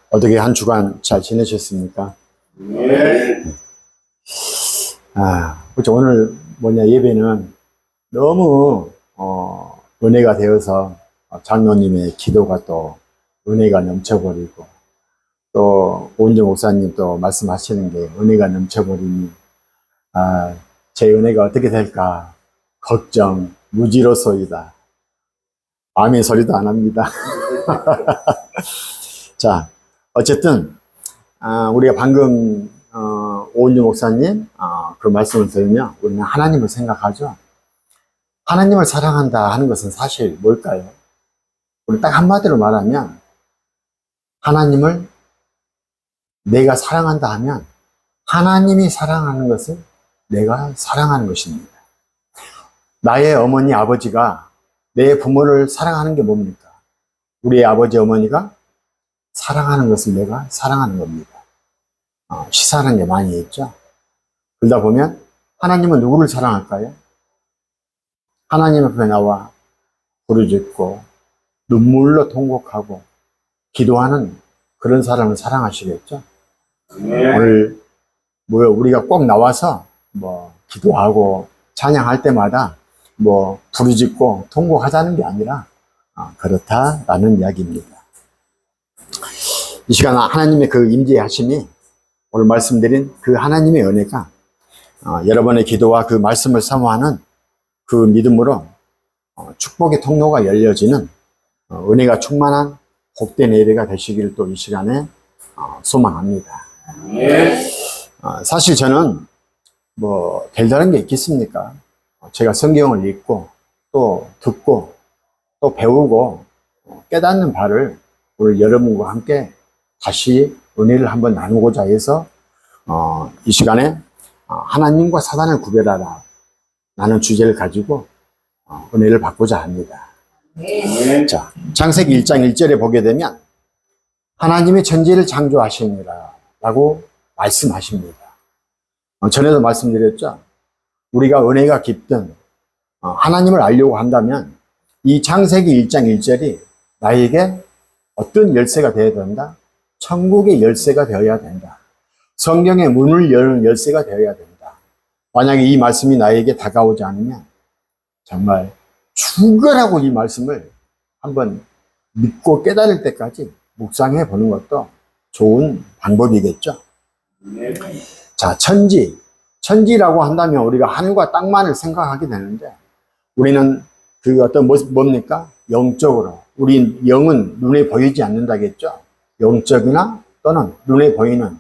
어떻게 한 주간 잘 지내셨습니까? 네. 그렇죠. 오늘 예배는 너무, 은혜가 되어서 장로님의 기도가 또 은혜가 넘쳐버리고 또 오은정 목사님 또 말씀하시는 게 은혜가 넘쳐버리니, 제 은혜가 어떻게 될까? 걱정, 무지로소이다. 아멘 소리도 안 합니다. 자, 어쨌든, 우리가 방금, 오은주 목사님, 그 말씀을 들으면 우리는 하나님을 생각하죠. 하나님을 사랑한다 하는 것은 사실 뭘까요? 우리 딱 한마디로 말하면, 하나님을 내가 사랑한다 하면, 하나님이 사랑하는 것을 내가 사랑하는 것입니다. 나의 어머니, 아버지가 내 부모를 사랑하는 게 뭡니까? 우리의 아버지, 어머니가 사랑하는 것을 내가 사랑하는 겁니다. 시사하는 게 많이 있죠. 그러다 보면 하나님은 누구를 사랑할까요? 하나님 앞에 나와 부르짖고 눈물로 통곡하고 기도하는 그런 사람을 사랑하시겠죠. 오늘 우리가 꼭 나와서 기도하고 찬양할 때마다 부르짖고 통곡하자는 게 아니라 그렇다라는 이야기입니다. 이 시간 하나님의 그 임재하심이, 오늘 말씀드린 그 하나님의 은혜가 여러분의 기도와 그 말씀을 사모하는 그 믿음으로 축복의 통로가 열려지는 은혜가 충만한 복된 예배가 되시기를 또 이 시간에 소망합니다. 사실 저는 별다른 게 있겠습니까? 제가 성경을 읽고 또 듣고 또 배우고 깨닫는 바를 오늘 여러분과 함께 다시 은혜를 한번 나누고자 해서 이 시간에 하나님과 사단을 구별하라 라는 주제를 가지고 은혜를 받고자 합니다. 자, 창세기 1장 1절에 보게 되면 하나님이 천지를 창조하시니라 라고 말씀하십니다. 전에도 말씀드렸죠. 우리가 은혜가 깊든 하나님을 알려고 한다면 이 창세기 1장 1절이 나에게 어떤 열쇠가 되어야 된다? 천국의 열쇠가 되어야 된다. 성경의 문을 여는 열쇠가 되어야 된다. 만약에 이 말씀이 나에게 다가오지 않으면 정말 죽으라고 이 말씀을 한번 믿고 깨달을 때까지 묵상해 보는 것도 좋은 방법이겠죠. 자, 천지라고 한다면 우리가 하늘과 땅만을 생각하게 되는데, 우리는 뭡니까? 영적으로. 우리 영은 눈에 보이지 않는다겠죠? 영적이나 또는 눈에 보이는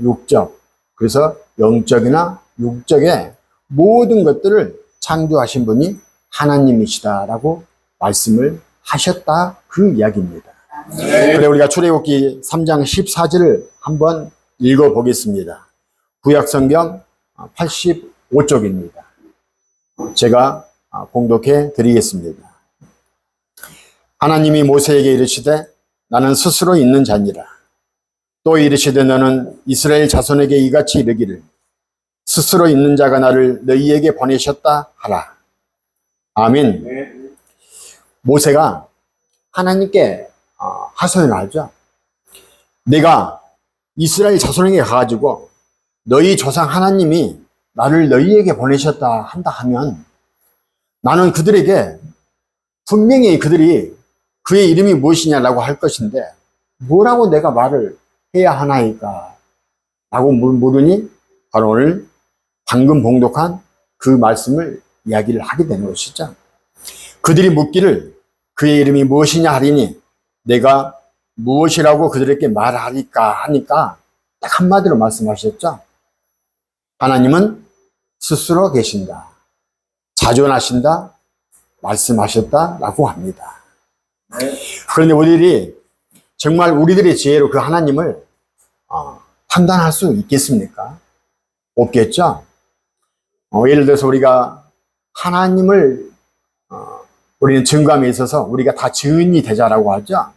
육적. 그래서 영적이나 육적의 모든 것들을 창조하신 분이 하나님이시다라고 말씀을 하셨다, 그 이야기입니다. 그래, 우리가 출애굽기 3장 14절을 한번 읽어보겠습니다. 구약성경 85쪽입니다. 제가 공독해 드리겠습니다. 하나님이 모세에게 이르시되 나는 스스로 있는 자니라. 또 이르시되 너는 이스라엘 자손에게 이같이 이르기를 스스로 있는 자가 나를 너희에게 보내셨다 하라. 아멘. 모세가 하나님께 하소연을 하죠. 내가 이스라엘 자손에게 가가지고 너희 조상 하나님이 나를 너희에게 보내셨다 한다 하면 나는 그들에게 분명히 그들이 그의 이름이 무엇이냐라고 할 것인데 뭐라고 내가 말을 해야 하나이까? 라고 물으니 바로 오늘 방금 봉독한 그 말씀을 이야기를 하게 되는 것이죠. 그들이 묻기를 그의 이름이 무엇이냐 하리니 내가 무엇이라고 그들에게 말하리까 하니까 딱 한마디로 말씀하셨죠. 하나님은 스스로 계신다, 자존하신다, 말씀하셨다라고 합니다. 그런데 우리들이 정말 우리들의 지혜로 그 하나님을 판단할 수 있겠습니까? 없겠죠? 예를 들어서 우리가 하나님을 우리는 증거함에 있어서 우리가 다 증인이 되자라고 하죠.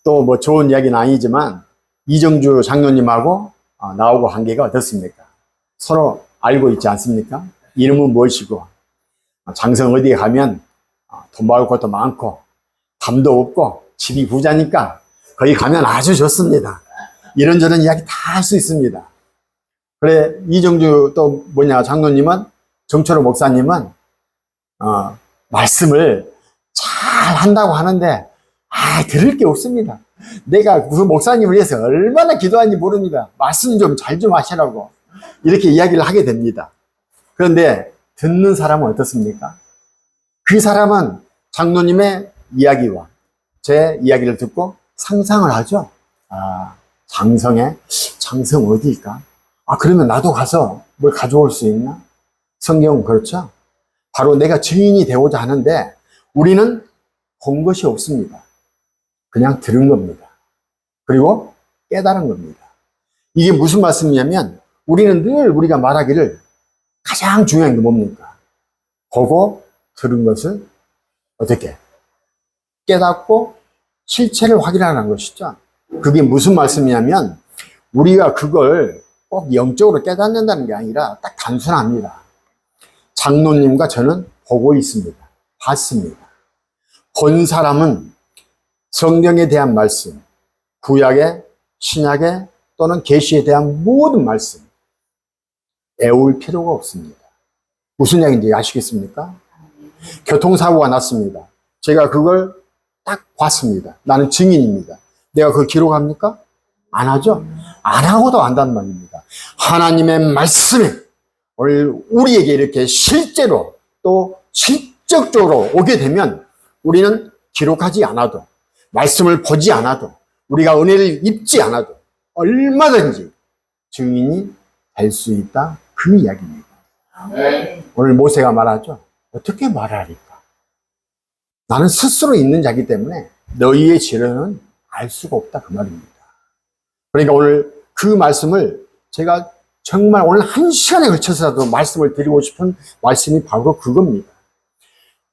또 좋은 이야기는 아니지만 이정주 장로님하고 나하고 관계가 어떻습니까? 서로 알고 있지 않습니까? 이름은 무엇이고 장성 어디에 가면 돈 벌 것도 많고 담도 없고 집이 부자니까 거기 가면 아주 좋습니다. 이런저런 이야기 다 할 수 있습니다. 그래, 이정주 또 장로님은, 정철호 목사님은, 말씀을 잘 한다고 하는데, 들을 게 없습니다. 내가 그 목사님을 위해서 얼마나 기도하는지 모릅니다. 말씀 좀 잘 좀 하시라고. 이렇게 이야기를 하게 됩니다. 그런데 듣는 사람은 어떻습니까? 그 사람은 장로님의 이야기와 제 이야기를 듣고 상상을 하죠. 장성 어디일까? 그러면 나도 가서 뭘 가져올 수 있나? 성경은 그렇죠. 바로 내가 증인이 되고자 하는데 우리는 본 것이 없습니다. 그냥 들은 겁니다. 그리고 깨달은 겁니다. 이게 무슨 말씀이냐면 우리는 늘 우리가 말하기를 가장 중요한 게 뭡니까? 보고 들은 것을 어떻게 깨닫고 실체를 확인하는 것이죠. 그게 무슨 말씀이냐면 우리가 그걸 꼭 영적으로 깨닫는다는 게 아니라 딱 단순합니다. 장로님과 저는 보고 있습니다. 봤습니다. 본 사람은 성경에 대한 말씀, 구약에, 신약에 또는 계시에 대한 모든 말씀 애울 필요가 없습니다. 무슨 이야기인지 아시겠습니까? 교통사고가 났습니다. 제가 그걸 딱 봤습니다. 나는 증인입니다. 내가 그걸 기록합니까? 안 하죠? 안 하고도 안단 말입니다. 하나님의 말씀이 우리에게 이렇게 실제로 또 실적적으로 오게 되면 우리는 기록하지 않아도 말씀을 보지 않아도 우리가 은혜를 입지 않아도 얼마든지 증인이 될 수 있다. 그 이야기입니다. 오늘 모세가 말하죠. 어떻게 말하리까? 나는 스스로 있는 자기 때문에 너희의 지혜는 알 수가 없다. 그 말입니다. 그러니까 오늘 그 말씀을 제가 정말 오늘 1시간에 걸쳐서라도 말씀을 드리고 싶은 말씀이 바로 그겁니다.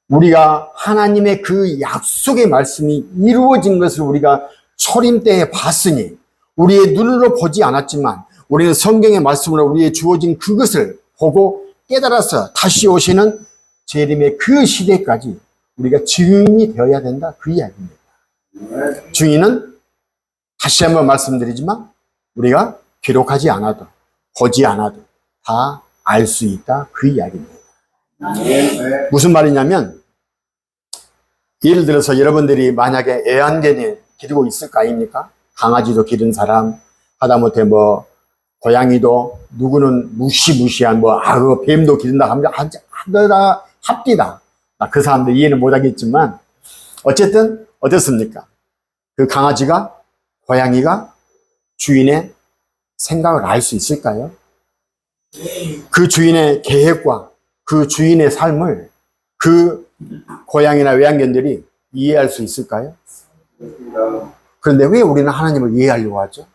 우리가 하나님의 그 약속의 말씀이 이루어진 것을 우리가 초림 때에 봤으니 우리의 눈으로 보지 않았지만 우리는 성경의 말씀으로 우리의 주어진 그것을 보고 깨달아서 다시 오시는 재림의 그 시대까지 우리가 증인이 되어야 된다. 그 이야기입니다. 증인은 다시 한번 말씀드리지만 우리가 기록하지 않아도 보지 않아도 다 알 수 있다. 그 이야기입니다. 무슨 말이냐면 예를 들어서 여러분들이 만약에 애완견을 기르고 있을 거 아닙니까? 강아지도 기른 사람, 하다못해 고양이도 누구는 무시무시한 뱀도 기른다 하면 하더라 합디다. 그 사람들 이해는 못하겠지만 어쨌든 어떻습니까? 그 강아지가 고양이가 주인의 생각을 알 수 있을까요? 그 주인의 계획과 그 주인의 삶을 그 고양이나 외양견들이 이해할 수 있을까요? 그런데 왜 우리는 하나님을 이해하려고 하죠?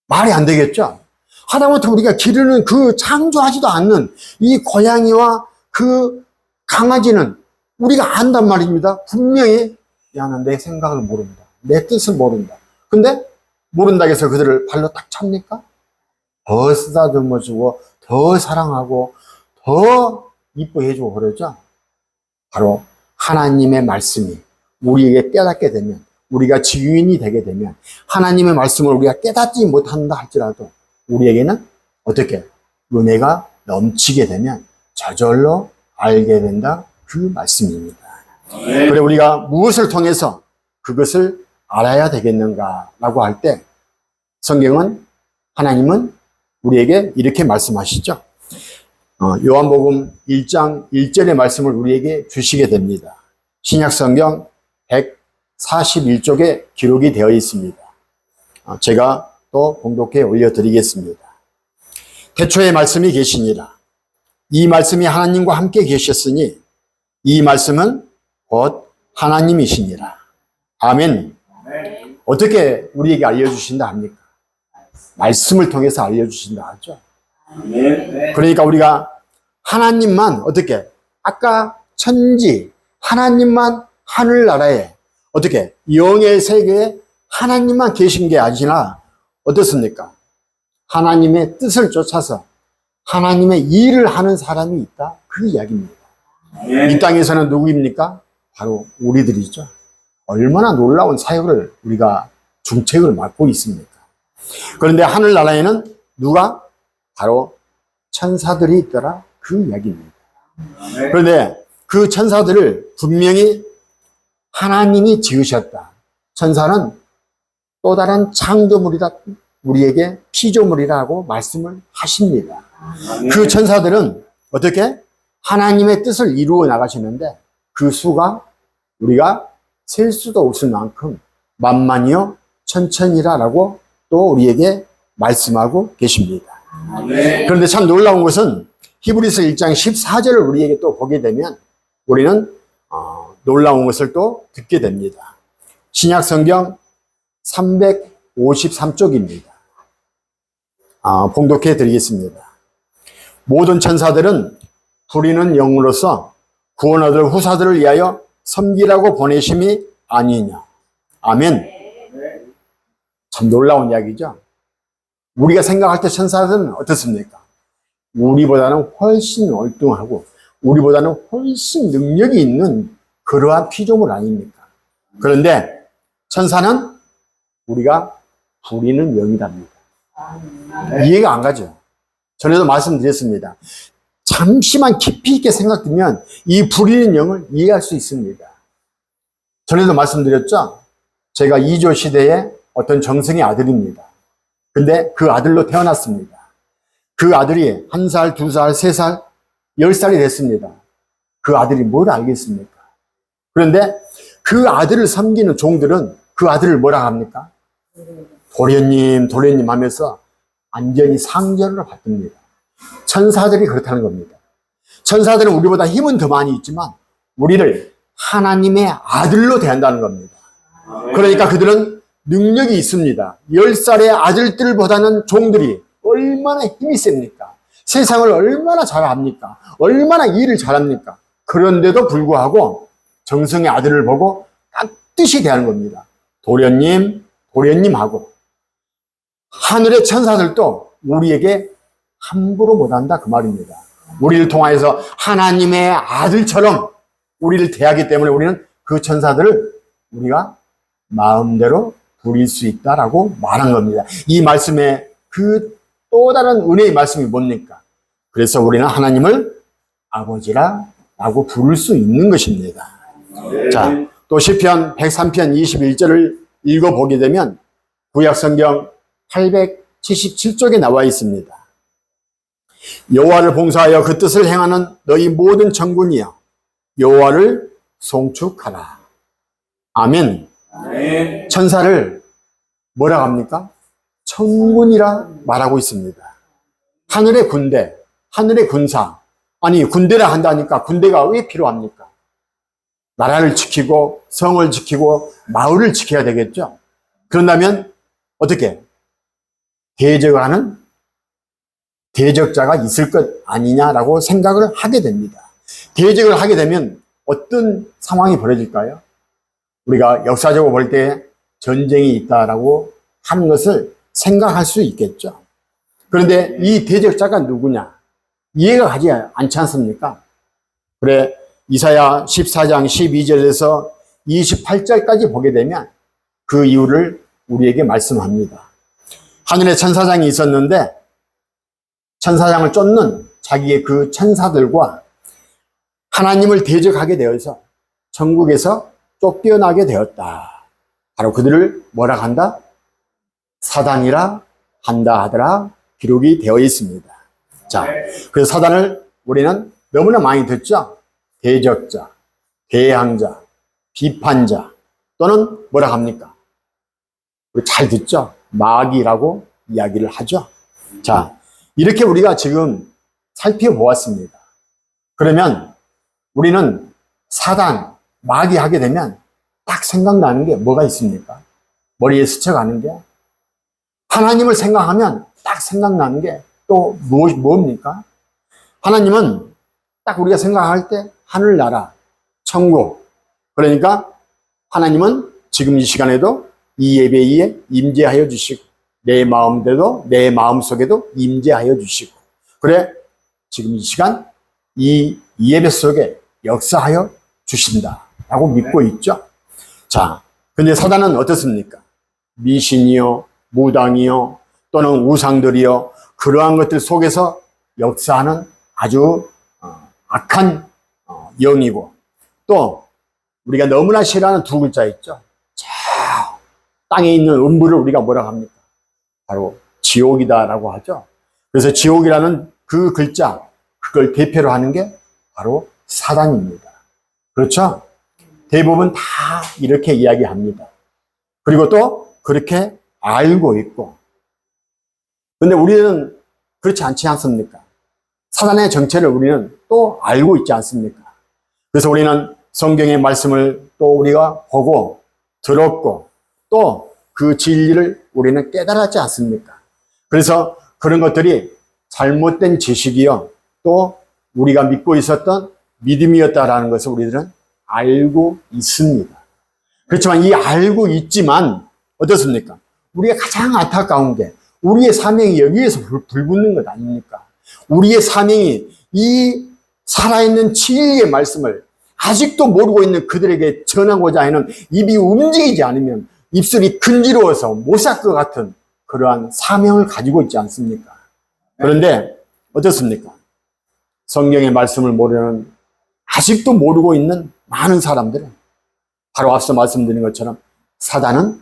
말이 안 되겠죠? 하다못해 우리가 기르는 그 창조하지도 않는 이 고양이와 그 강아지는 우리가 안단 말입니다. 분명히 나는 내 생각을 모른다. 내 뜻을 모른다. 근데 모른다고 해서 그들을 발로 딱 찹니까? 더 쓰다듬어주고 더 사랑하고 더 이뻐해주고 그러죠. 바로 하나님의 말씀이 우리에게 깨닫게 되면 우리가 증인이 되게 되면 하나님의 말씀을 우리가 깨닫지 못한다 할지라도 우리에게는 어떻게 은혜가 넘치게 되면 저절로 알게 된다. 그 말씀입니다. 그래 우리가 무엇을 통해서 그것을 알아야 되겠는가라고 할 때 성경은 하나님은 우리에게 이렇게 말씀하시죠. 요한복음 1장 1절의 말씀을 우리에게 주시게 됩니다. 신약성경 141쪽에 기록이 되어 있습니다. 제가 또 봉독해 올려드리겠습니다. 태초에 말씀이 계시니라. 이 말씀이 하나님과 함께 계셨으니 이 말씀은 곧 하나님이시니라. 아멘. 어떻게 우리에게 알려주신다 합니까? 말씀을 통해서 알려주신다 하죠. 그러니까 우리가 하나님만 어떻게 아까 천지 하나님만 하늘나라에 어떻게 영의 세계에 하나님만 계신 게 아니라 어떻습니까? 하나님의 뜻을 쫓아서 하나님의 일을 하는 사람이 있다. 그 이야기입니다. 이 땅에서는 누구입니까? 바로 우리들이죠. 얼마나 놀라운 사역을 우리가 중책을 맡고 있습니까? 그런데 하늘나라에는 누가? 바로 천사들이 있더라, 그 이야기입니다. 그런데 그 천사들을 분명히 하나님이 지으셨다. 천사는 또 다른 창조물이다, 우리에게 피조물이라고 말씀을 하십니다. 그 천사들은 어떻게? 하나님의 뜻을 이루어 나가시는데 그 수가 우리가 셀 수도 없을 만큼 만만이요 천천이라라고 또 우리에게 말씀하고 계십니다. 그런데 참 놀라운 것은 히브리서 1장 14절을 우리에게 또 보게 되면 우리는 놀라운 것을 또 듣게 됩니다. 신약 성경 353쪽입니다. 봉독해 드리겠습니다. 모든 천사들은 부리는 영으로서 구원 얻을 후사들을 위하여 섬기라고 보내심이 아니냐. 아멘. 참 놀라운 이야기죠. 우리가 생각할 때 천사들은 어떻습니까? 우리보다는 훨씬 월등하고 우리보다는 훨씬 능력이 있는 그러한 피조물 아닙니까? 그런데 천사는 우리가 부리는 영이랍니다. 이해가 안 가죠. 전에도 말씀드렸습니다. 잠시만 깊이 있게 생각하면 이 부리는 영을 이해할 수 있습니다. 전에도 말씀드렸죠. 제가 2조 시대에 어떤 정승의 아들입니다. 근데 그 아들로 태어났습니다. 그 아들이 1살, 2살, 3살, 10살이 됐습니다. 그 아들이 뭘 알겠습니까? 그런데 그 아들을 섬기는 종들은 그 아들을 뭐라 합니까? 도련님, 도련님 하면서 완전히 상전을 받습니다. 천사들이 그렇다는 겁니다. 천사들은 우리보다 힘은 더 많이 있지만 우리를 하나님의 아들로 대한다는 겁니다. 그러니까 그들은 능력이 있습니다. 10살의 아들들보다는 종들이 얼마나 힘이 셉니까? 세상을 얼마나 잘 압니까? 얼마나 일을 잘합니까? 그런데도 불구하고 정성의 아들을 보고 깍듯이 대하는 겁니다. 도련님, 도련님하고. 하늘의 천사들도 우리에게 함부로 못한다 그 말입니다. 우리를 통하여서 하나님의 아들처럼 우리를 대하기 때문에 우리는 그 천사들을 우리가 마음대로 부릴 수 있다라고 말한 겁니다. 이 말씀에 그 또 다른 은혜의 말씀이 뭡니까? 그래서 우리는 하나님을 아버지라고 부를 수 있는 것입니다. 자, 또 시편 103편 21절을 읽어보게 되면 구약성경 877쪽에 나와 있습니다. 여호와를 봉사하여 그 뜻을 행하는 너희 모든 천군이여 여호와를 송축하라. 아멘. 아멘. 천사를 뭐라 합니까? 천군이라 말하고 있습니다. 하늘의 군대, 하늘의 군사. 아니 군대라 한다니까 군대가 왜 필요합니까? 나라를 지키고 성을 지키고 마을을 지켜야 되겠죠. 그런다면 어떻게? 대적하는 대적자가 있을 것 아니냐라고 생각을 하게 됩니다. 대적을 하게 되면 어떤 상황이 벌어질까요? 우리가 역사적으로 볼 때 전쟁이 있다라고 하는 것을 생각할 수 있겠죠. 그런데 이 대적자가 누구냐? 이해가 가지 않지 않습니까? 그래, 이사야 14장 12절에서 28절까지 보게 되면 그 이유를 우리에게 말씀합니다. 하늘에 천사장이 있었는데 천사장을 쫓는 자기의 그 천사들과 하나님을 대적하게 되어서 천국에서 쫓겨나게 되었다. 바로 그들을 뭐라 한다? 사단이라 한다 하더라 기록이 되어 있습니다. 자, 그래서 사단을 우리는 너무나 많이 듣죠. 대적자, 대항자, 비판자 또는 뭐라 합니까? 우리 잘 듣죠. 마귀라고 이야기를 하죠. 자, 이렇게 우리가 지금 살펴보았습니다. 그러면 우리는 사단, 마귀 하게 되면 딱 생각나는 게 뭐가 있습니까? 머리에 스쳐가는 게 하나님을 생각하면 딱 생각나는 게 또 뭡니까? 하나님은 딱 우리가 생각할 때 하늘나라, 천국. 그러니까 하나님은 지금 이 시간에도 이 예배에 임재하여 주시고 내 마음대로 내 마음속에도 임재하여 주시고 그래 지금 이 시간 이 예배 속에 역사하여 주신다 라고 믿고 있죠. 자, 근데 사단은 어떻습니까? 미신이요, 무당이요, 또는 우상들이요, 그러한 것들 속에서 역사하는 아주 악한 영이고, 또 우리가 너무나 싫어하는 두 글자 있죠. 저 땅에 있는 음부를 우리가 뭐라고 합니까? 바로 지옥이다라고 하죠. 그래서 지옥이라는 그 글자, 그걸 대표로 하는 게 바로 사단입니다. 그렇죠? 대부분 다 이렇게 이야기합니다. 그리고 또 그렇게 알고 있고. 근데 우리는 그렇지 않지 않습니까? 사단의 정체를 우리는 또 알고 있지 않습니까? 그래서 우리는 성경의 말씀을 또 우리가 보고 들었고 또 그 진리를 우리는 깨달았지 않습니까? 그래서 그런 것들이 잘못된 지식이요, 또 우리가 믿고 있었던 믿음이었다라는 것을 우리들은 알고 있습니다. 그렇지만 이 알고 있지만 어떻습니까? 우리가 가장 안타까운 게 우리의 사명이 여기에서 불붙는 것 아닙니까? 우리의 사명이 이 살아있는 진리의 말씀을 아직도 모르고 있는 그들에게 전하고자 하는 입이 움직이지 않으면 입술이 근지러워서 못 살 것 같은 그러한 사명을 가지고 있지 않습니까? 그런데 어떻습니까? 성경의 말씀을 모르는, 아직도 모르고 있는 많은 사람들은 바로 앞서 말씀드린 것처럼 사단은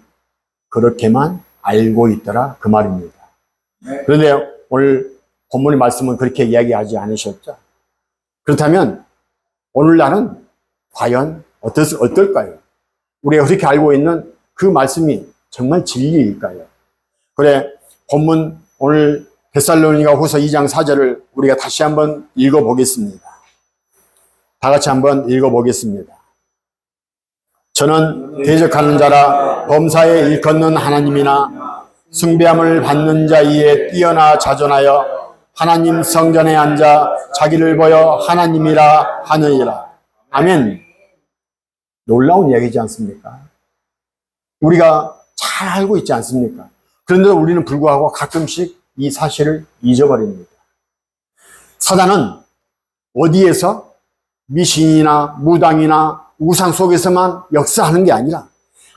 그렇게만 알고 있더라 그 말입니다. 그런데 오늘 본문의 말씀은 그렇게 이야기하지 않으셨죠? 그렇다면 오늘날은 과연 어떨까요? 우리가 그렇게 알고 있는 그 말씀이 정말 진리일까요? 그래, 본문 오늘 데살로니가 후서 2장 4절을 우리가 다시 한번 읽어보겠습니다. 다 같이 한번 읽어보겠습니다. 저는 대적하는 자라 범사에 일컫는 하나님이나 숭배함을 받는 자 위에 뛰어나 자존하여 하나님 성전에 앉아 자기를 보여 하나님이라 하느니라. 아멘. 놀라운 이야기지 않습니까? 우리가 잘 알고 있지 않습니까? 그런데 우리는 불구하고 가끔씩 이 사실을 잊어버립니다. 사단은 어디에서 미신이나 무당이나 우상 속에서만 역사하는 게 아니라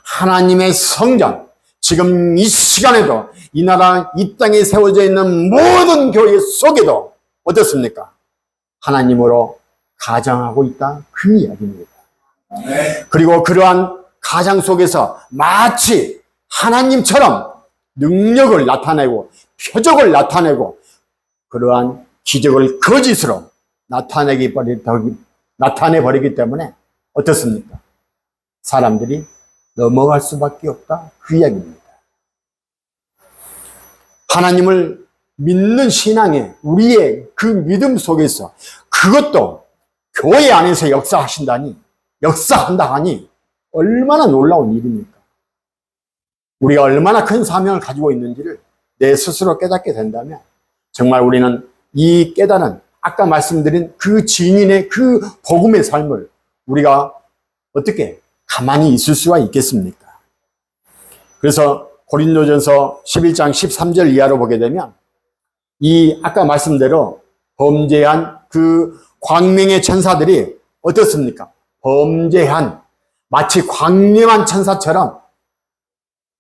하나님의 성전, 지금 이 시간에도 이 나라, 이 땅에 세워져 있는 모든 교회 속에도 어떻습니까? 하나님으로 가장하고 있다, 그 이야기입니다. 그리고 그러한 가장 속에서 마치 하나님처럼 능력을 나타내고 표적을 나타내고 그러한 기적을 거짓으로 나타내버리기 때문에 어떻습니까? 사람들이 넘어갈 수밖에 없다, 그 이야기입니다. 하나님을 믿는 신앙에 우리의 그 믿음 속에서 그것도 교회 안에서 역사한다 하니 얼마나 놀라운 일입니까? 우리가 얼마나 큰 사명을 가지고 있는지를 내 스스로 깨닫게 된다면 정말 우리는 이 깨달은 아까 말씀드린 그 증인의 그 복음의 삶을 우리가 어떻게 가만히 있을 수가 있겠습니까? 그래서 고린도전서 11장 13절 이하로 보게 되면 이 아까 말씀대로 범죄한 그 광명의 천사들이 어떻습니까? 범죄한 마치 광명한 천사처럼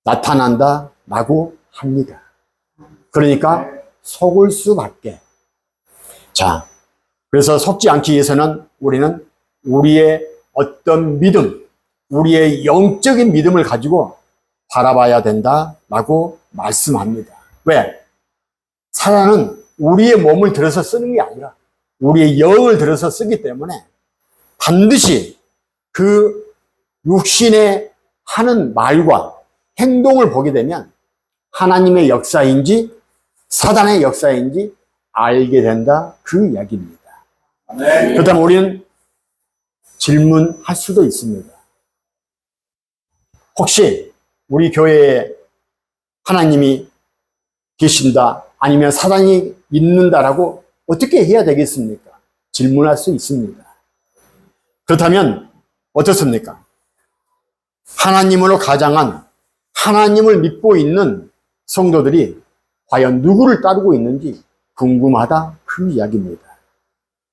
나타난다라고 합니다. 그러니까 속을 수밖에. 자, 그래서 속지 않기 위해서는 우리는 우리의 어떤 믿음, 우리의 영적인 믿음을 가지고 바라봐야 된다라고 말씀합니다. 왜? 사단은 우리의 몸을 들어서 쓰는 게 아니라 우리의 영을 들어서 쓰기 때문에 반드시 그 육신의 하는 말과 행동을 보게 되면 하나님의 역사인지 사단의 역사인지 알게 된다, 그 이야기입니다. 그렇다면 우리는 질문할 수도 있습니다. 혹시 우리 교회에 하나님이 계신다, 아니면 사단이 있는다라고 어떻게 해야 되겠습니까? 질문할 수 있습니다. 그렇다면 어떻습니까? 하나님으로 가장한, 하나님을 믿고 있는 성도들이 과연 누구를 따르고 있는지 궁금하다, 그 이야기입니다.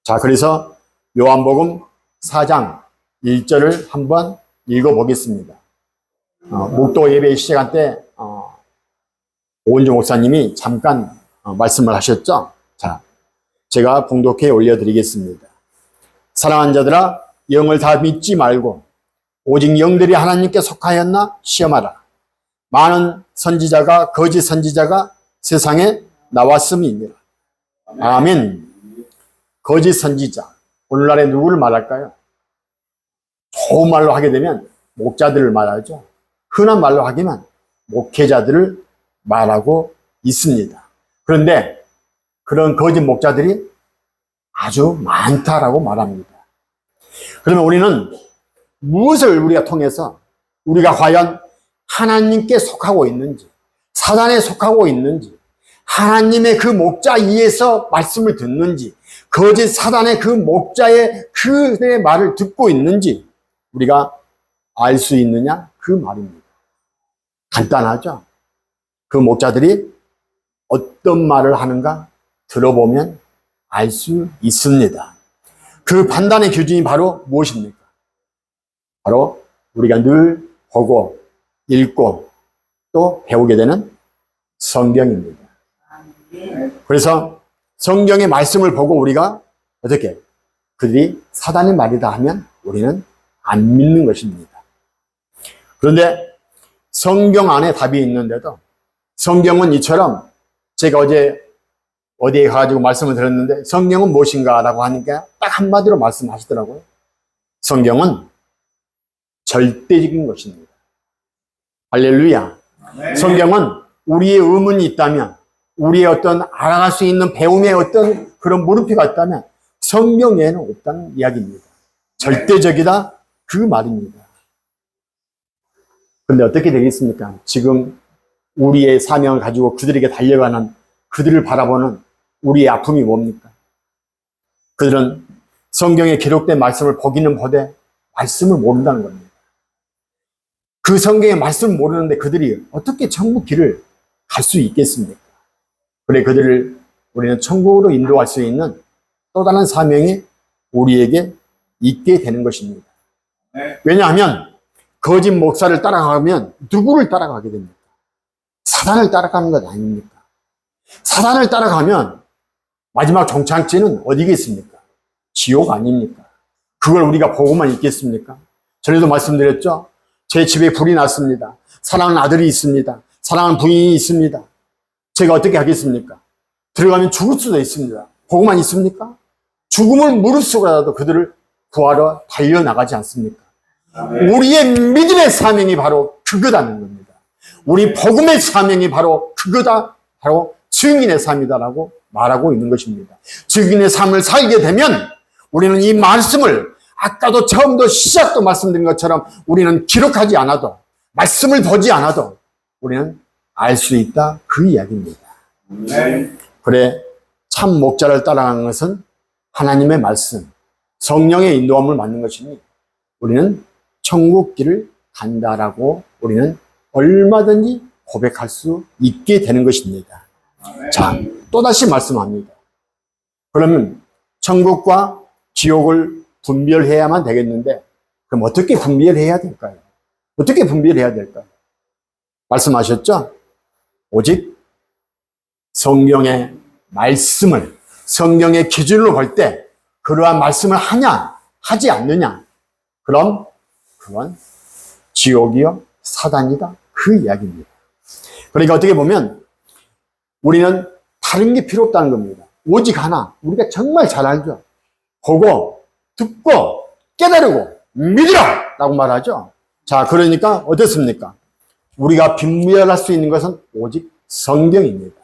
자, 그래서 요한복음 4장 1절을 한번 읽어보겠습니다. 목도 예배 시간 때 오은정 목사님이 잠깐 말씀을 하셨죠. 자, 제가 봉독해 올려드리겠습니다. 사랑하는 자들아, 영을 다 믿지 말고 오직 영들이 하나님께 속하였나 시험하라. 많은 선지자가 거짓 선지자가 세상에 나왔음이니라. 아멘. 거짓 선지자, 오늘날에 누구를 말할까요? 좋은 말로 하게 되면 목자들을 말하죠. 흔한 말로 하기만 목회자들을 말하고 있습니다. 그런데 그런 거짓 목자들이 아주 많다라고 말합니다. 그러면 우리는 무엇을 우리가 통해서 우리가 과연 하나님께 속하고 있는지, 사단에 속하고 있는지, 하나님의 그 목자 이에서 말씀을 듣는지, 거짓 사단의 그 목자의 그의 말을 듣고 있는지 우리가 알 수 있느냐? 그 말입니다. 간단하죠? 그 목자들이 어떤 말을 하는가 들어보면 알 수 있습니다. 그 판단의 기준이 바로 무엇입니까? 바로 우리가 늘 보고 읽고 또 배우게 되는 성경입니다. 그래서 성경의 말씀을 보고 우리가 어떻게 그들이 사단의 말이다 하면 우리는 안 믿는 것입니다. 그런데 성경 안에 답이 있는데도 성경은 이처럼 제가 어디에 가가지고 말씀을 드렸는데 성경은 무엇인가 라고 하니까 딱 한마디로 말씀하시더라고요. 성경은 절대적인 것입니다. 할렐루야. 성경은 우리의 의문이 있다면, 우리의 어떤 알아갈 수 있는 배움의 어떤 그런 물음표가 있다면 성경에는 없다는 이야기입니다. 절대적이다 그 말입니다. 그런데 어떻게 되겠습니까? 지금 우리의 사명을 가지고 그들에게 달려가는, 그들을 바라보는 우리의 아픔이 뭡니까? 그들은 성경에 기록된 말씀을 보기는 보되 말씀을 모른다는 겁니다. 그 성경의 말씀을 모르는데 그들이 어떻게 천국 길을 갈 수 있겠습니까? 그래, 그들을 우리는 천국으로 인도할 수 있는 또 다른 사명이 우리에게 있게 되는 것입니다. 왜냐하면 거짓 목사를 따라가면 누구를 따라가게 됩니까? 사단을 따라가는 것 아닙니까? 사단을 따라가면 마지막 종착지는 어디겠습니까? 지옥 아닙니까? 그걸 우리가 보고만 있겠습니까? 전에도 말씀드렸죠? 제 집에 불이 났습니다. 사랑하는 아들이 있습니다. 사랑하는 부인이 있습니다. 제가 어떻게 하겠습니까? 들어가면 죽을 수도 있습니다. 보고만 있습니까? 죽음을 무릅쓰고라도 그들을 구하러 달려나가지 않습니까? 우리의 믿음의 사명이 바로 그거다는 겁니다. 우리 복음의 사명이 바로 그거다. 바로 증인의 삶이다라고 말하고 있는 것입니다. 증인의 삶을 살게 되면 우리는 이 말씀을 아까도 처음도 시작도 말씀드린 것처럼 우리는 기록하지 않아도, 말씀을 보지 않아도 우리는 알 수 있다 그 이야기입니다. 그래, 참 목자를 따라가는 것은 하나님의 말씀, 성령의 인도함을 받는 것이니 우리는 천국 길을 간다라고 우리는 얼마든지 고백할 수 있게 되는 것입니다. 자, 또다시 말씀합니다. 그러면 천국과 지옥을 분별해야만 되겠는데, 그럼 어떻게 분별해야 될까요? 어떻게 분별해야 될까요? 말씀하셨죠? 오직 성경의 말씀을, 성경의 기준으로 볼 때 그러한 말씀을 하냐, 하지 않느냐, 그럼 그건 지옥이요 사단이다 그 이야기입니다. 그러니까 어떻게 보면 우리는 다른 게 필요 없다는 겁니다. 오직 하나, 우리가 정말 잘 알죠. 보고 듣고 깨달고 믿으라 라고 말하죠. 자, 그러니까 어떻습니까? 우리가 분별할 수 있는 것은 오직 성경입니다.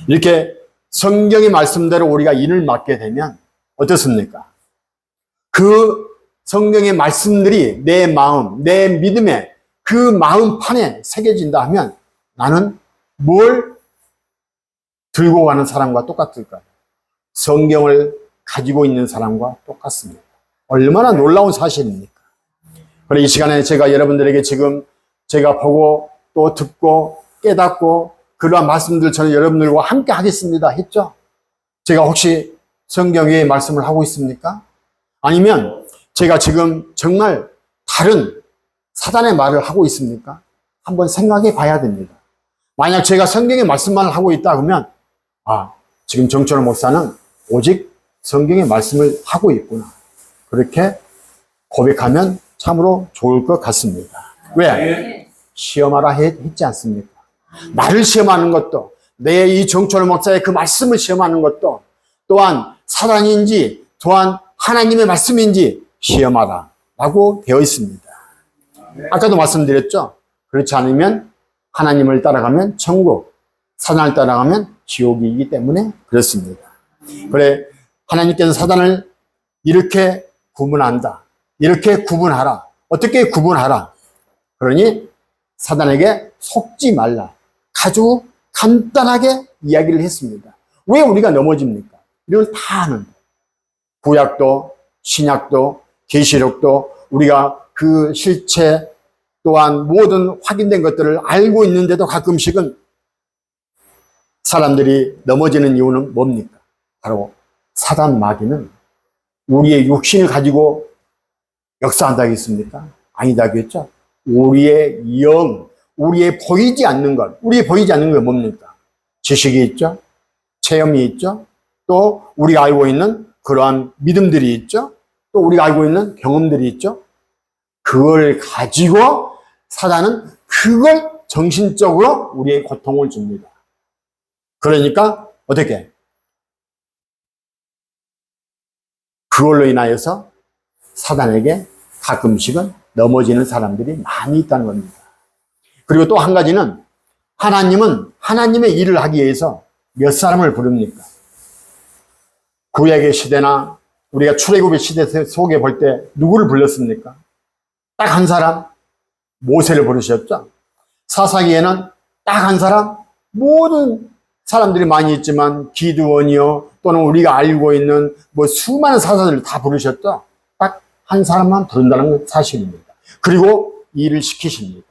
이렇게 성경의 말씀대로 우리가 일을 맡게 되면 어떻습니까? 그 성경의 말씀들이 내 마음, 내 믿음에 그 마음판에 새겨진다 하면 나는 뭘 들고 가는 사람과 똑같을까요? 성경을 가지고 있는 사람과 똑같습니다. 얼마나 놀라운 사실입니까? 그래, 이 시간에 제가 여러분들에게 지금 제가 보고 또 듣고 깨닫고 그러한 말씀들 저는 여러분들과 함께 하겠습니다 했죠? 제가 혹시 성경 외에 말씀을 하고 있습니까? 아니면 제가 지금 정말 다른 사단의 말을 하고 있습니까? 한번 생각해 봐야 됩니다. 만약 제가 성경의 말씀만 하고 있다 그러면 지금 정철호 목사는 오직 성경의 말씀을 하고 있구나. 그렇게 고백하면 참으로 좋을 것 같습니다. 왜? 시험하라 했지 않습니까? 나를 시험하는 것도, 내 이 정철호 목사의 그 말씀을 시험하는 것도, 또한 사단인지 또한 하나님의 말씀인지 시험하라 라고 되어 있습니다. 아까도 말씀드렸죠? 그렇지 않으면 하나님을 따라가면 천국, 사단을 따라가면 지옥이기 때문에 그렇습니다. 그래, 하나님께서 사단을 이렇게 구분한다. 이렇게 구분하라. 어떻게 구분하라? 그러니 사단에게 속지 말라. 아주 간단하게 이야기를 했습니다. 왜 우리가 넘어집니까? 이걸 다 아는데. 구약도, 신약도, 계시록도 우리가 그 실체 또한 모든 확인된 것들을 알고 있는데도 가끔씩은 사람들이 넘어지는 이유는 뭡니까? 바로 사단 마귀는 우리의 육신을 가지고 역사한다고 했습니까? 아니다고 했죠? 우리의 영, 우리의 보이지 않는 것, 우리의 보이지 않는 게 뭡니까? 지식이 있죠? 체험이 있죠? 또 우리가 알고 있는 그러한 믿음들이 있죠? 또 우리가 알고 있는 경험들이 있죠? 그걸 가지고 사단은 그걸 정신적으로 우리의 고통을 줍니다. 그러니까 어떻게? 그걸로 인하여서 사단에게 가끔씩은 넘어지는 사람들이 많이 있다는 겁니다. 그리고 또 한 가지는 하나님은 하나님의 일을 하기 위해서 몇 사람을 부릅니까? 구약의 시대나 우리가 출애굽의 시대 속에 볼 때 누구를 불렀습니까? 딱 한 사람, 모세를 부르셨죠. 사사기에는 딱 한 사람, 모든 사람들이 많이 있지만 기드원이요 또는 우리가 알고 있는 수많은 사사들을 다 부르셨죠. 딱 한 사람만 부른다는 건 사실입니다. 그리고 일을 시키십니다.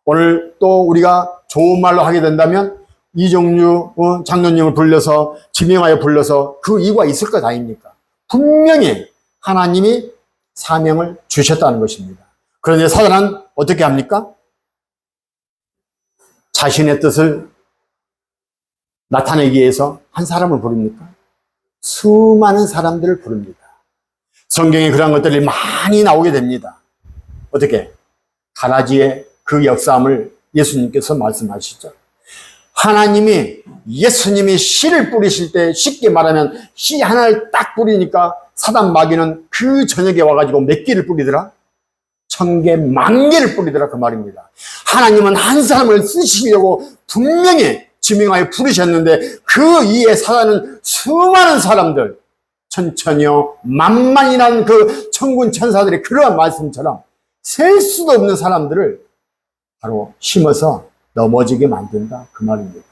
오늘 또 우리가 좋은 말로 하게 된다면 이종유 장로님을 불러서 지명하여 불러서 그 이유가 있을 것 아닙니까? 분명히 하나님이 사명을 주셨다는 것입니다. 그런데 사단은 어떻게 합니까? 자신의 뜻을 나타내기 위해서 한 사람을 부릅니까? 수많은 사람들을 부릅니다. 성경에 그런 것들이 많이 나오게 됩니다. 어떻게? 가라지의 그 역사함을 예수님께서 말씀하시죠. 하나님이 예수님이 씨를 뿌리실 때 쉽게 말하면 씨 하나를 딱 뿌리니까 사단 마귀는 그 저녁에 와가지고 몇 개를 뿌리더라? 1000개, 10,000개를 뿌리더라 그 말입니다. 하나님은 한 사람을 쓰시려고 분명히 지명하여 부르셨는데 그 이에 사단은 수많은 사람들, 천천히요 만만이란 그 천군 천사들의 그러한 말씀처럼 셀 수도 없는 사람들을 바로 심어서 넘어지게 만든다 그 말입니다.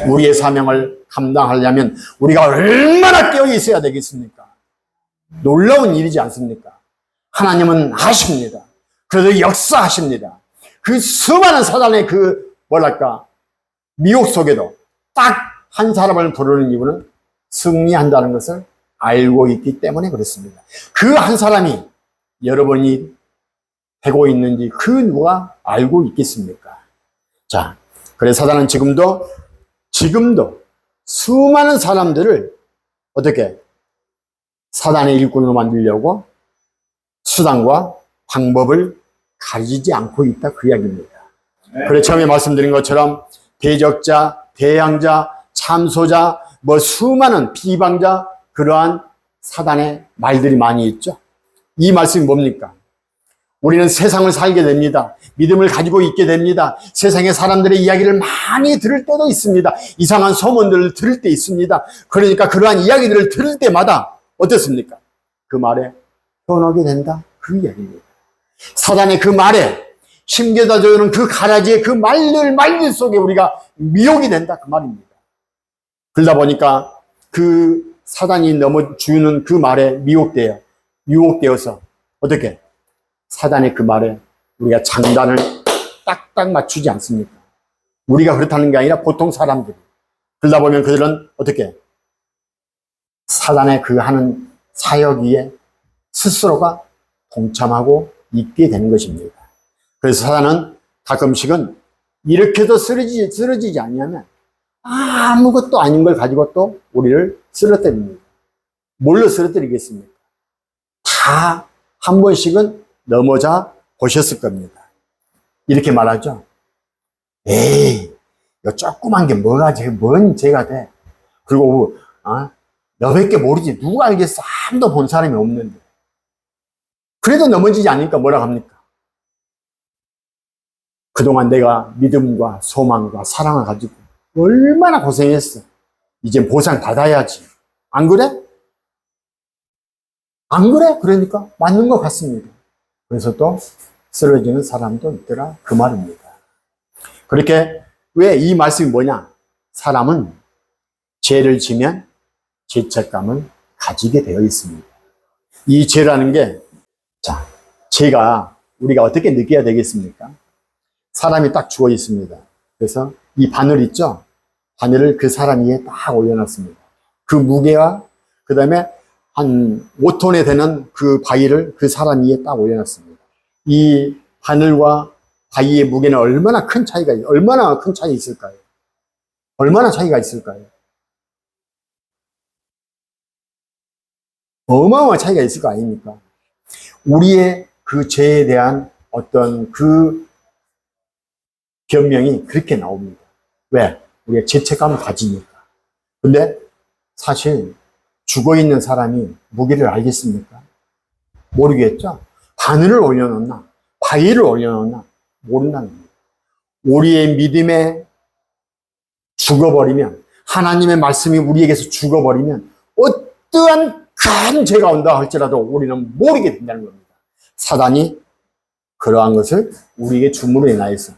우리의 사명을 감당하려면 우리가 얼마나 깨어 있어야 되겠습니까? 놀라운 일이지 않습니까? 하나님은 아십니다. 그래도 역사하십니다. 그 수많은 사단의 미혹 속에도 딱 한 사람을 부르는 이유는 승리한다는 것을 알고 있기 때문에 그렇습니다. 그 한 사람이 여러분이 되고 있는지 그 누가 알고 있겠습니까? 자, 그래서 사단은 지금도 수많은 사람들을 어떻게 사단의 일꾼으로 만들려고 수단과 방법을 가리지 않고 있다 그 이야기입니다. 그래 처음에 말씀드린 것처럼 대적자, 대항자, 참소자, 수많은 비방자 그러한 사단의 말들이 많이 있죠. 이 말씀이 뭡니까? 우리는 세상을 살게 됩니다. 믿음을 가지고 있게 됩니다. 세상의 사람들의 이야기를 많이 들을 때도 있습니다. 이상한 소문들을 들을 때 있습니다. 그러니까 그러한 이야기들을 들을 때마다 어떻습니까? 그 말에 현혹이 된다. 그 이야기입니다. 사단의 그 말에 심겨다 주는 그 가라지의 그 말들 속에 우리가 미혹이 된다. 그 말입니다. 그러다 보니까 그 사단이 넘어주는 그 말에 유혹되어서 어떻게? 사단의 그 말에 우리가 장단을 딱딱 맞추지 않습니까? 우리가 그렇다는 게 아니라 보통 사람들이. 그러다 보면 그들은 어떻게? 사단의 그 하는 사역 위에 스스로가 동참하고 있게 되는 것입니다. 그래서 사단은 가끔씩은 이렇게도 쓰러지지 않냐면 아무것도 아닌 걸 가지고 또 우리를 쓰러뜨립니다. 뭘로 쓰러뜨리겠습니까? 다 한 번씩은 넘어져 보셨을 겁니다. 이렇게 말하죠. 에이, 요 조그만 게 뭔 죄가 돼. 그리고 너밖에 모르지. 누가 알겠어. 아무도 본 사람이 없는데. 그래도 넘어지지 않으니까 뭐라 합니까? 그동안 내가 믿음과 소망과 사랑을 가지고 얼마나 고생했어. 이제 보상 받아야지. 안 그래? 안 그래? 그러니까 맞는 것 같습니다. 그래서 또 쓰러지는 사람도 있더라. 그 말입니다. 그렇게 왜 이 말씀이 뭐냐? 사람은 죄를 지면 죄책감을 가지게 되어 있습니다. 이 죄라는 게, 자, 죄가 우리가 어떻게 느껴야 되겠습니까? 사람이 딱 죽어 있습니다. 그래서 이 바늘 있죠? 바늘을 그 사람 위에 딱 올려놨습니다. 그 무게와 그 다음에 한 5톤에 되는 그 바위를 그 사람 위에 딱 올려놨습니다. 이 바늘과 바위의 무게는 얼마나 큰 차이가 있을까요? 얼마나 차이가 있을까요? 어마어마한 차이가 있을 거 아닙니까? 우리의 그 죄에 대한 어떤 그 변명이 그렇게 나옵니다. 왜? 우리가 죄책감을 가지니까. 근데 사실 죽어있는 사람이 무게를 알겠습니까? 모르겠죠? 바늘을 올려놓나? 바위를 올려놓나? 모른다는 겁니다. 우리의 믿음에 죽어버리면, 하나님의 말씀이 우리에게서 죽어버리면 어떠한 큰 죄가 온다 할지라도 우리는 모르게 된다는 겁니다. 사단이 그러한 것을 우리에게 줌으로 인하여서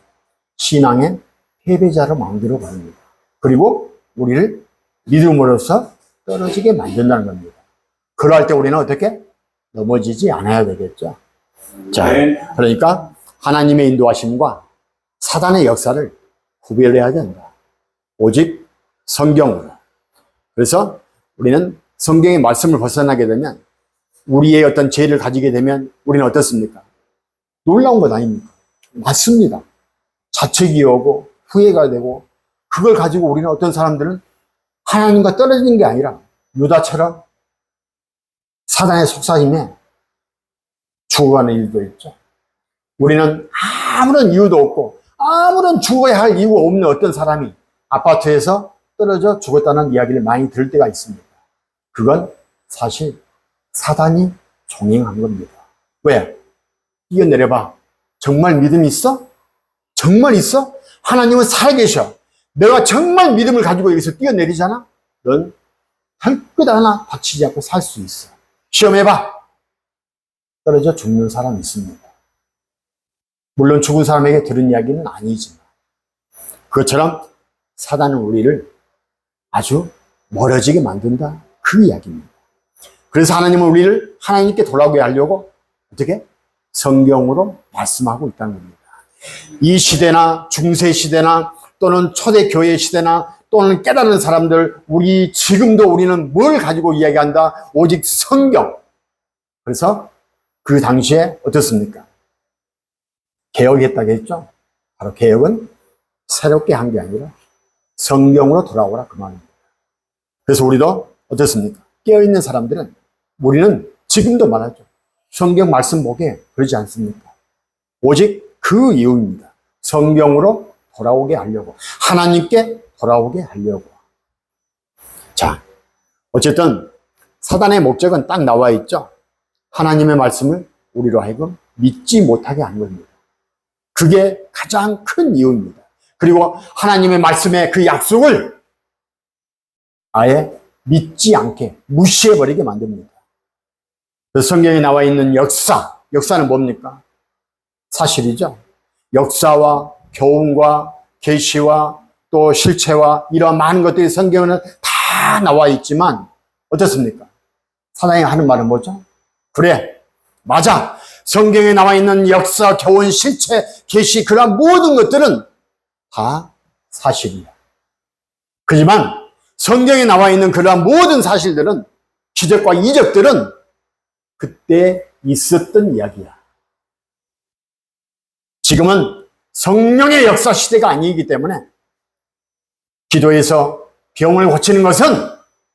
신앙의 패배자로 만들어 버립니다. 그리고 우리를 믿음으로써 떨어지게 만든다는 겁니다. 그럴 때 우리는 어떻게? 넘어지지 않아야 되겠죠. 자, 그러니까 하나님의 인도하심과 사단의 역사를 구별해야 된다. 오직 성경으로. 그래서 우리는 성경의 말씀을 벗어나게 되면 우리의 어떤 죄를 가지게 되면 우리는 어떻습니까? 놀라운 것 아닙니까? 맞습니다. 자책이 오고 후회가 되고 그걸 가지고 우리는 어떤 사람들은 하나님과 떨어지는 게 아니라 유다처럼 사단의 속삭임에 죽어가는 일도 있죠. 우리는 아무런 이유도 없고 아무런 죽어야 할 이유가 없는 어떤 사람이 아파트에서 떨어져 죽었다는 이야기를 많이 들을 때가 있습니다. 그건 사실 사단이 종행한 겁니다. 왜? 뛰어내려봐. 정말 믿음이 있어? 정말 있어? 하나님은 살아계셔. 내가 정말 믿음을 가지고 여기서 뛰어내리잖아? 넌 한 끗 하나 다치지 않고 살 수 있어. 시험해봐. 떨어져 죽는 사람이 있습니다. 물론 죽은 사람에게 들은 이야기는 아니지만 그것처럼 사단은 우리를 아주 멀어지게 만든다. 그 이야기입니다. 그래서 하나님은 우리를 하나님께 돌아오게 하려고 어떻게? 성경으로 말씀하고 있다는 겁니다. 이 시대나 중세 시대나 또는 초대교회 시대나 또는 깨달은 사람들, 지금도 우리는 뭘 가지고 이야기한다? 오직 성경. 그래서 그 당시에 어떻습니까? 개혁했다고 했죠? 바로 개혁은 새롭게 한 게 아니라 성경으로 돌아오라 그 말입니다. 그래서 우리도 어떻습니까? 깨어있는 사람들은 우리는 지금도 말하죠. 성경 말씀 보게 그러지 않습니까? 오직 그 이유입니다. 성경으로 돌아오게 하려고. 하나님께 돌아오게 하려고. 자, 어쨌든 사단의 목적은 딱 나와 있죠. 하나님의 말씀을 우리로 하여금 믿지 못하게 하는 겁니다. 그게 가장 큰 이유입니다. 그리고 하나님의 말씀의 그 약속을 아예 믿지 않게 무시해버리게 만듭니다. 그래서 성경에 나와 있는 역사는 뭡니까? 사실이죠. 역사와 교훈과 계시와 또 실체와 이러한 많은 것들이 성경에는 다 나와 있지만 어떻습니까? 사단이 하는 말은 뭐죠? 그래, 맞아. 성경에 나와 있는 역사, 교훈, 실체, 계시 그러한 모든 것들은 다 사실이야. 하지만 성경에 나와 있는 그러한 모든 사실들은 기적과 이적들은 그때 있었던 이야기야. 지금은 성령의 역사 시대가 아니기 때문에 기도에서 병을 고치는 것은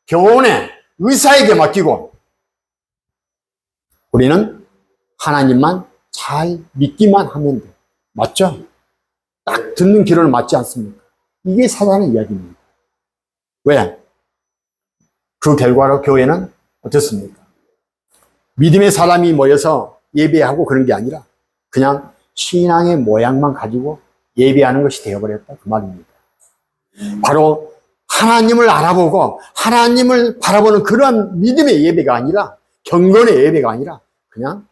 교원의 의사에게 맡기고 우리는 하나님만 잘 믿기만 하면 돼. 맞죠? 딱 듣는 귀를 맞지 않습니까? 이게 사단의 이야기입니다. 왜? 그 결과로 교회는 어떻습니까? 믿음의 사람이 모여서 예배하고 그런 게 아니라 그냥 신앙의 모양만 가지고 예배하는 것이 되어버렸다. 그 말입니다. 바로 하나님을 알아보고 하나님을 바라보는 그러한 믿음의 예배가 아니라 경건의 예배가 아니라 그냥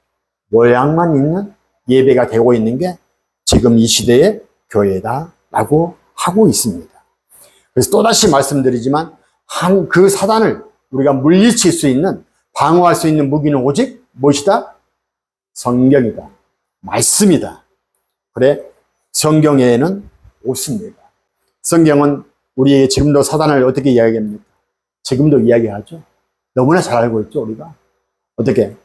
모양만 있는 예배가 되고 있는 게 지금 이 시대의 교회다라고 하고 있습니다. 그래서 또다시 말씀드리지만 그 사단을 우리가 물리칠 수 있는 방어할 수 있는 무기는 오직 무엇이다? 성경이다. 말씀이다. 그래 성경에는 없습니다. 성경은 우리에게 지금도 사단을 어떻게 이야기합니까? 지금도 이야기하죠. 너무나 잘 알고 있죠, 우리가. 어떻게?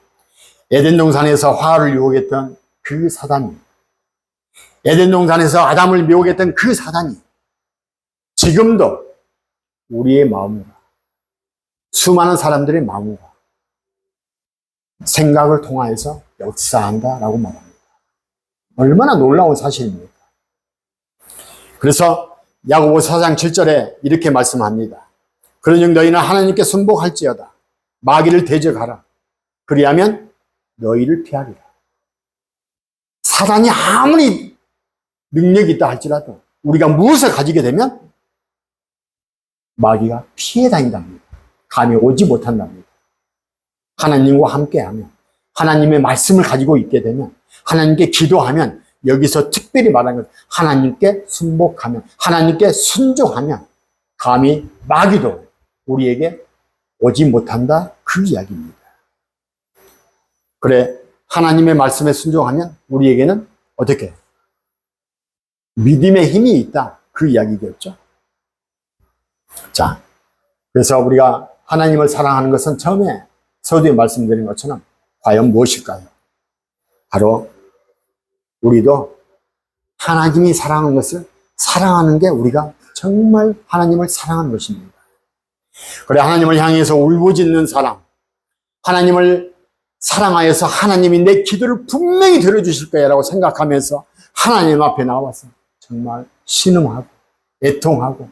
에덴 동산에서 화를 유혹했던 그 사단이, 에덴 동산에서 아담을 미혹했던 그 사단이 지금도 우리의 마음과 수많은 사람들의 마음과 생각을 통하여서 역사한다라고 말합니다. 얼마나 놀라운 사실입니까? 그래서 야고보 4장 7절에 이렇게 말씀합니다. 그러니 너희는 하나님께 순복할지어다. 마귀를 대적하라. 그리하면 너희를 피하리라. 사단이 아무리 능력이 있다 할지라도 우리가 무엇을 가지게 되면 마귀가 피해 다닌답니다. 감이 오지 못한답니다. 하나님과 함께하면, 하나님의 말씀을 가지고 있게 되면, 하나님께 기도하면, 여기서 특별히 말하는 것, 하나님께 순복하면, 하나님께 순종하면 감히 마귀도 우리에게 오지 못한다, 그 이야기입니다. 그래, 하나님의 말씀에 순종하면 우리에게는 어떻게? 믿음의 힘이 있다, 그 이야기겠죠. 자, 그래서 우리가 하나님을 사랑하는 것은 처음에 서두에 말씀드린 것처럼 과연 무엇일까요? 바로 우리도 하나님이 사랑하는 것을 사랑하는 게 우리가 정말 하나님을 사랑하는 것입니다. 그래, 하나님을 향해서 울부짖는 사랑, 하나님을 사랑하여서 하나님이 내 기도를 분명히 들어주실 거야 라고 생각하면서 하나님 앞에 나와서 정말 신음하고 애통하고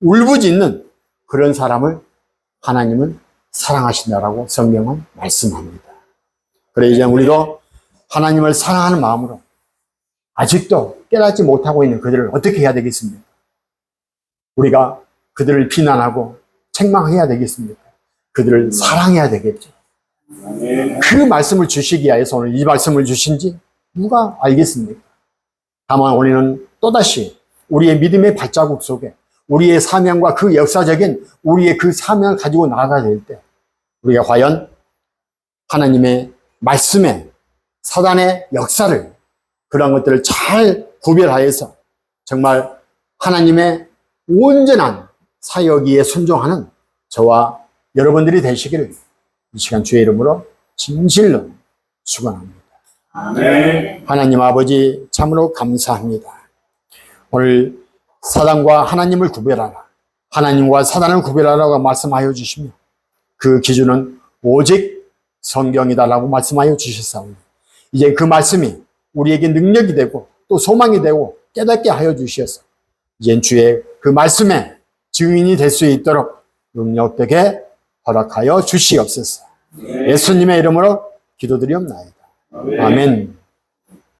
울부짖는 그런 사람을 하나님은 사랑하신다라고 성경은 말씀합니다. 그래, 이제 우리도 하나님을 사랑하는 마음으로 아직도 깨닫지 못하고 있는 그들을 어떻게 해야 되겠습니까? 우리가 그들을 비난하고 책망해야 되겠습니까? 그들을 사랑해야 되겠죠. 그 말씀을 주시기 위해서 오늘 이 말씀을 주신지 누가 알겠습니까? 다만 우리는 또다시 우리의 믿음의 발자국 속에 우리의 사명과 그 역사적인 우리의 그 사명을 가지고 나아가야 될 때 우리가 과연 하나님의 말씀에 사단의 역사를 그런 것들을 잘 구별하여서 정말 하나님의 온전한 사역에 순종하는 저와 여러분들이 되시기를 이 시간 주의 이름으로 진실로 축원합니다. 아멘. 하나님 아버지 참으로 감사합니다. 오늘 사단과 하나님을 구별하라, 하나님과 사단을 구별하라고 말씀하여 주시며 그 기준은 오직 성경이다라고 말씀하여 주셨사오니 이제 그 말씀이 우리에게 능력이 되고 또 소망이 되고 깨닫게 하여 주셔서 이제 주의 그 말씀에 증인이 될 수 있도록 능력되게 허락하여 주시옵소서. 예수님의 이름으로 기도드리옵나이다. 아멘.